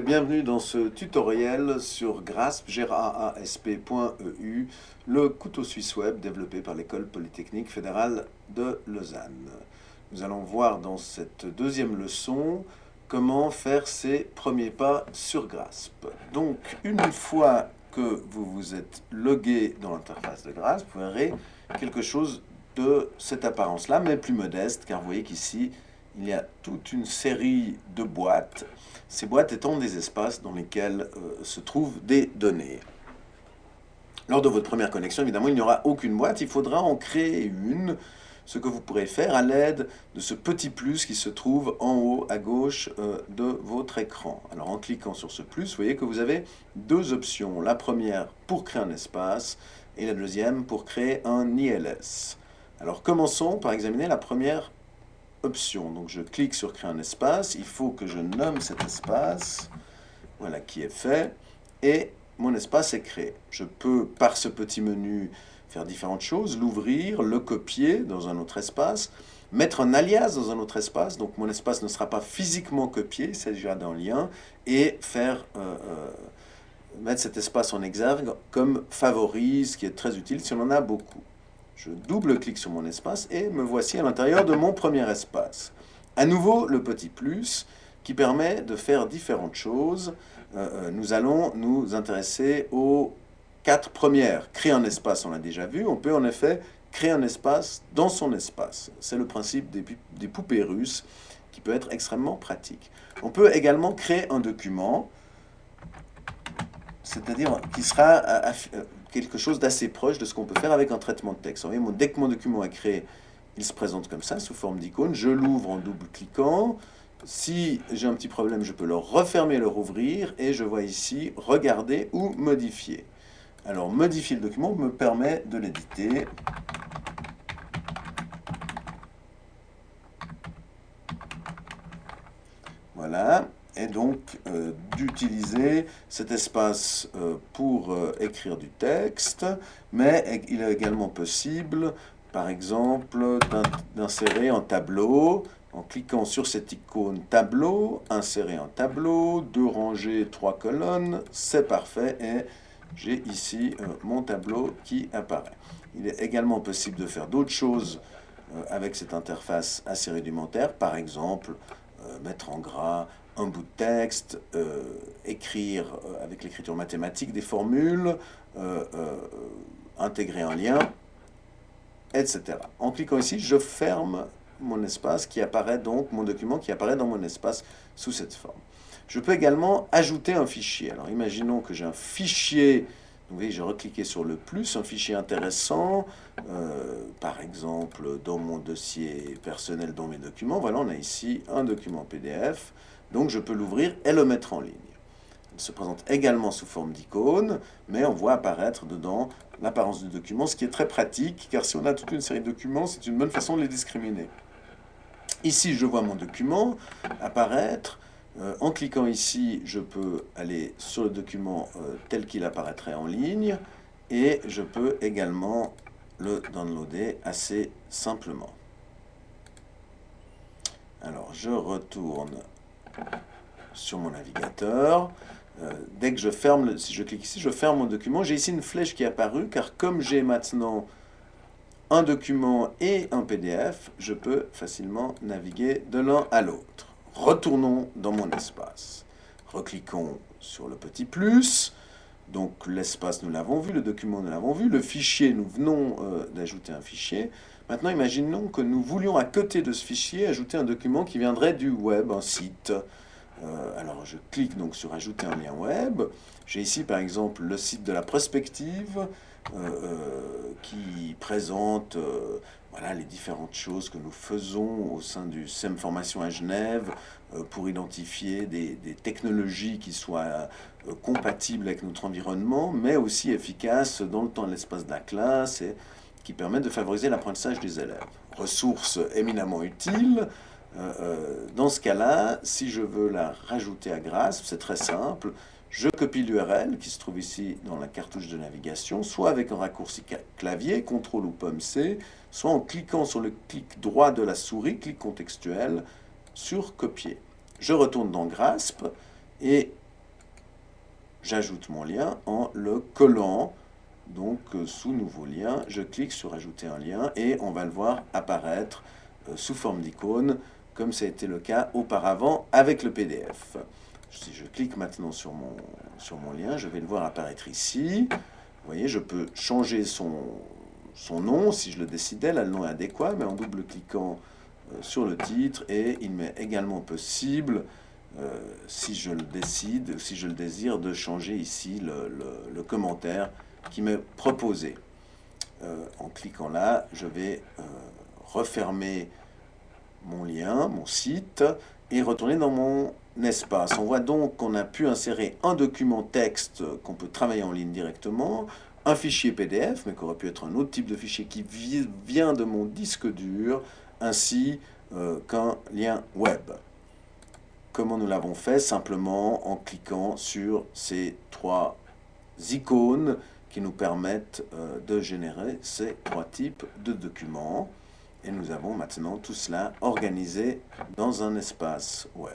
Bienvenue dans ce tutoriel sur Grasp, grasp.eu, le couteau suisse web développé par l'École polytechnique fédérale de Lausanne. Nous allons voir dans cette deuxième leçon comment faire ses premiers pas sur Grasp. Donc, une fois que vous vous êtes logué dans l'interface de Grasp, vous verrez quelque chose de cette apparence-là, mais plus modeste, car vous voyez qu'ici, il y a toute une série de boîtes, ces boîtes étant des espaces dans lesquels se trouvent des données. Lors de votre première connexion, évidemment, il n'y aura aucune boîte, il faudra en créer une, ce que vous pourrez faire à l'aide de ce petit plus qui se trouve en haut à gauche de votre écran. Alors en cliquant sur ce plus, vous voyez que vous avez deux options. La première pour créer un espace et la deuxième pour créer un ILS. Alors commençons par examiner la première option. Donc je clique sur créer un espace, il faut que je nomme cet espace, voilà qui est fait, et mon espace est créé. Je peux par ce petit menu faire différentes choses, l'ouvrir, le copier dans un autre espace, mettre un alias dans un autre espace, donc mon espace ne sera pas physiquement copié, il s'agira d'un lien, et faire mettre cet espace en exergue comme favori, ce qui est très utile si on en a beaucoup. Je double-clique sur mon espace et me voici à l'intérieur de mon premier espace. À nouveau, le petit plus qui permet de faire différentes choses. Nous allons nous intéresser aux quatre premières. Créer un espace, on l'a déjà vu. On peut en effet créer un espace dans son espace. C'est le principe des poupées russes qui peut être extrêmement pratique. On peut également créer un document, c'est-à-dire qui sera quelque chose d'assez proche de ce qu'on peut faire avec un traitement de texte. Vous voyez, dès que mon document est créé, il se présente comme ça, sous forme d'icône. Je l'ouvre en double-cliquant. Si j'ai un petit problème, je peux le refermer et le rouvrir. Et je vois ici « Regarder » ou « Modifier ». Alors, modifier le document me permet de l'éditer. Voilà. Et donc d'utiliser cet espace pour écrire du texte, mais il est également possible, par exemple, d'insérer un tableau, en cliquant sur cette icône tableau, insérer un tableau, 2 rangées, 3 colonnes, c'est parfait, et j'ai ici mon tableau qui apparaît. Il est également possible de faire d'autres choses avec cette interface assez rudimentaire, par exemple, mettre en gras un bout de texte, écrire avec l'écriture mathématique des formules, intégrer un lien, etc. En cliquant ici, je ferme mon espace qui apparaît donc, mon document qui apparaît dans mon espace sous cette forme. Je peux également ajouter un fichier. Alors imaginons que j'ai un fichier, vous voyez, j'ai recliqué sur le plus, un fichier intéressant, par exemple dans mon dossier personnel, dans mes documents. Voilà, on a ici un document PDF, donc je peux l'ouvrir et le mettre en ligne. Il se présente également sous forme d'icône, mais on voit apparaître dedans l'apparence du document, ce qui est très pratique, car si on a toute une série de documents, c'est une bonne façon de les discriminer. Ici, je vois mon document apparaître. En cliquant ici, je peux aller sur le document tel qu'il apparaîtrait en ligne, et je peux également le downloader assez simplement. Alors, je retourne sur mon navigateur. Dès que je ferme, si je clique ici, je ferme mon document. J'ai ici une flèche qui est apparue, car comme j'ai maintenant un document et un PDF, je peux facilement naviguer de l'un à l'autre. Retournons dans mon espace. Recliquons sur le petit plus. Donc l'espace, nous l'avons vu, le document, nous l'avons vu. Le fichier, nous venons d'ajouter un fichier. Maintenant, imaginons que nous voulions, à côté de ce fichier, ajouter un document qui viendrait du web, un site. Alors, je clique donc sur « Ajouter un lien web ». J'ai ici, par exemple, le site de la prospective qui présente voilà, les différentes choses que nous faisons au sein du SEM Formation à Genève pour identifier des technologies qui soient compatibles avec notre environnement, mais aussi efficaces dans le temps et l'espace de la classe et qui permettent de favoriser l'apprentissage des élèves. Ressources éminemment utiles. Dans ce cas-là, si je veux la rajouter à Grasp, c'est très simple. Je copie l'URL qui se trouve ici dans la cartouche de navigation, soit avec un raccourci clavier, CTRL ou pomme C, soit en cliquant sur le clic droit de la souris, clic contextuel, sur copier. Je retourne dans Grasp et j'ajoute mon lien en le collant. Donc, sous Nouveau lien, je clique sur Ajouter un lien et on va le voir apparaître sous forme d'icône, comme ça a été le cas auparavant avec le PDF. Si je clique maintenant sur mon lien, je vais le voir apparaître ici. Vous voyez, je peux changer son nom si je le décidais. Là, le nom est adéquat, mais en double-cliquant sur le titre, et il m'est également possible, si je le décide, si je le désire, de changer ici le commentaire qui m'est proposé. En cliquant là, je vais refermer mon lien, mon site, et retourner dans mon espace. On voit donc qu'on a pu insérer un document texte qu'on peut travailler en ligne directement, un fichier PDF, mais qui aurait pu être un autre type de fichier qui vient de mon disque dur, ainsi qu'un lien web. Comment nous l'avons fait? Simplement en cliquant sur ces trois icônes qui nous permettent de générer ces trois types de documents. Et nous avons maintenant tout cela organisé dans un espace web.